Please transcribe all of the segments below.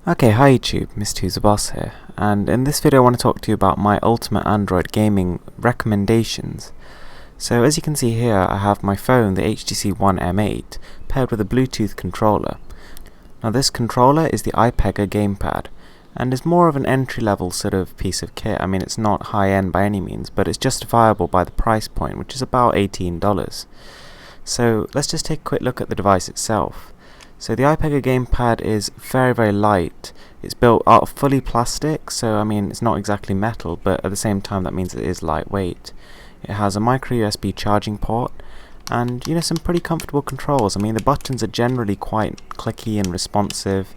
Okay, hi YouTube, Mr. Who's the Boss here, and in this video I want to talk to you about my ultimate Android gaming recommendations. So as you can see here, I have my phone, the HTC One M8, paired with a Bluetooth controller. Now this controller is the iPega gamepad, and is more of an entry-level sort of piece of kit. I mean, it's not high-end by any means, but it's justifiable by the price point, which is about $18. So let's just take a quick look at the device itself. So the iPega gamepad is very light. It's built out of fully plastic, so I mean it's not exactly metal, but at the same time that means it is lightweight. It has a micro USB charging port and some pretty comfortable controls. I mean the buttons are generally quite clicky and responsive,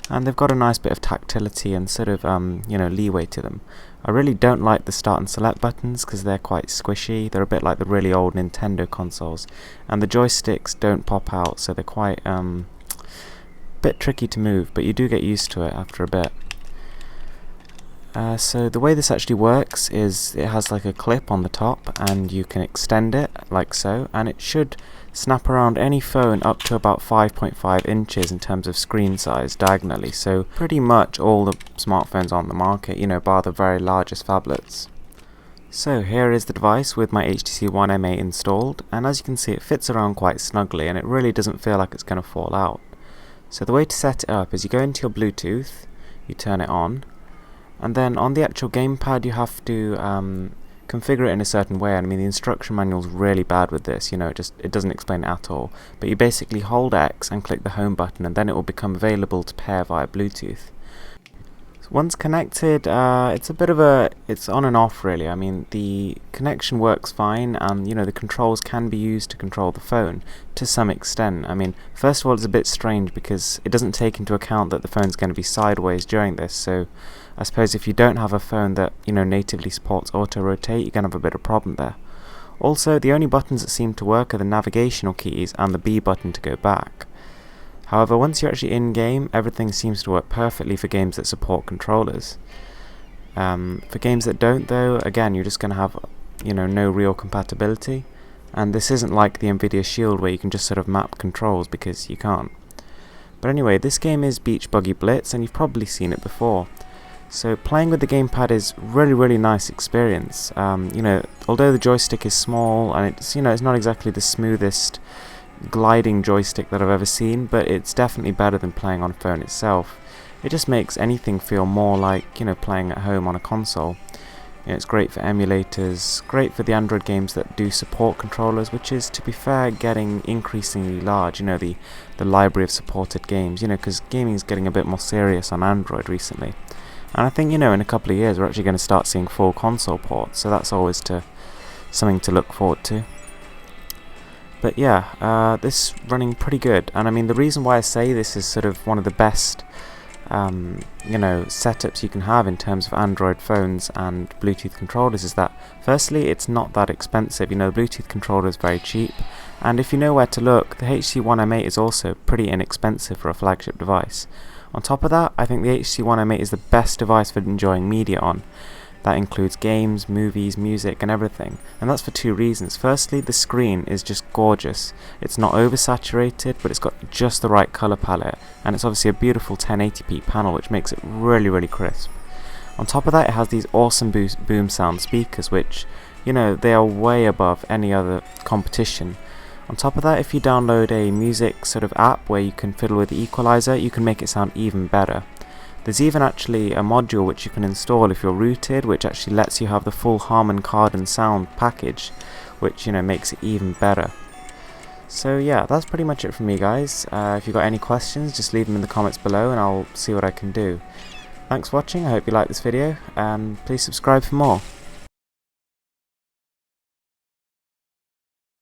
and they've got a nice bit of tactility and sort of leeway to them. I really don't like the start and select buttons because they're quite squishy. They're a bit like the really old Nintendo consoles, and the joysticks don't pop out, so they're quite bit tricky to move, but you do get used to it after a bit. So the way this actually works is it has like a clip on the top, and you can extend it like so, and it should snap around any phone up to about 5.5 inches in terms of screen size diagonally, so pretty much all the smartphones on the market, bar the very largest phablets. So here is the device with my HTC One M8 installed, and as you can see it fits around quite snugly and it really doesn't feel like it's going to fall out. So the way to set it up is you go into your Bluetooth, you turn it on, and then on the actual gamepad you have to configure it in a certain way. I mean the instruction manual is really bad with this, it doesn't explain it at all. But you basically hold X and click the home button, and then it will become available to pair via Bluetooth. Once connected, it's on and off really. I mean the connection works fine, and the controls can be used to control the phone to some extent. I mean, first of all it's a bit strange because it doesn't take into account that the phone's going to be sideways during this, so I suppose if you don't have a phone that natively supports auto rotate, you're going to have a bit of a problem there. Also, the only buttons that seem to work are the navigational keys and the B button to go back. However, once you're actually in-game, everything seems to work perfectly for games that support controllers. For games that don't though, again, you're just going to have no real compatibility, and this isn't like the Nvidia Shield where you can just sort of map controls, because you can't. But anyway, this game is Beach Buggy Blitz, and you've probably seen it before. So playing with the gamepad is really nice experience. Although the joystick is small and it's not exactly the smoothest gliding joystick that I've ever seen, but it's definitely better than playing on a phone itself. It just makes anything feel more like playing at home on a console. It's great for emulators, great for the Android games that do support controllers, which is, to be fair, getting increasingly large. The library of supported games, because gaming is getting a bit more serious on Android recently. And I think in a couple of years we're actually going to start seeing full console ports, so that's always something to look forward to. But yeah, this is running pretty good, and I mean the reason why I say this is sort of one of the best setups you can have in terms of Android phones and Bluetooth controllers is that firstly it's not that expensive. The Bluetooth controller is very cheap, and if you know where to look, the HTC One M8 is also pretty inexpensive for a flagship device. On top of that, I think the HTC One M8 is the best device for enjoying media on. That includes games, movies, music, and everything. And that's for two reasons. Firstly, the screen is just gorgeous. It's not oversaturated, but it's got just the right color palette. And it's obviously a beautiful 1080p panel, which makes it really crisp. On top of that, it has these awesome boom sound speakers, which, they are way above any other competition. On top of that, if you download a music sort of app where you can fiddle with the equalizer, you can make it sound even better. There's even actually a module which you can install if you're rooted, which actually lets you have the full Harman Kardon sound package, which makes it even better. So yeah, that's pretty much it from me, guys. If you've got any questions, just leave them in the comments below and I'll see what I can do. Thanks for watching, I hope you liked this video, and please subscribe for more.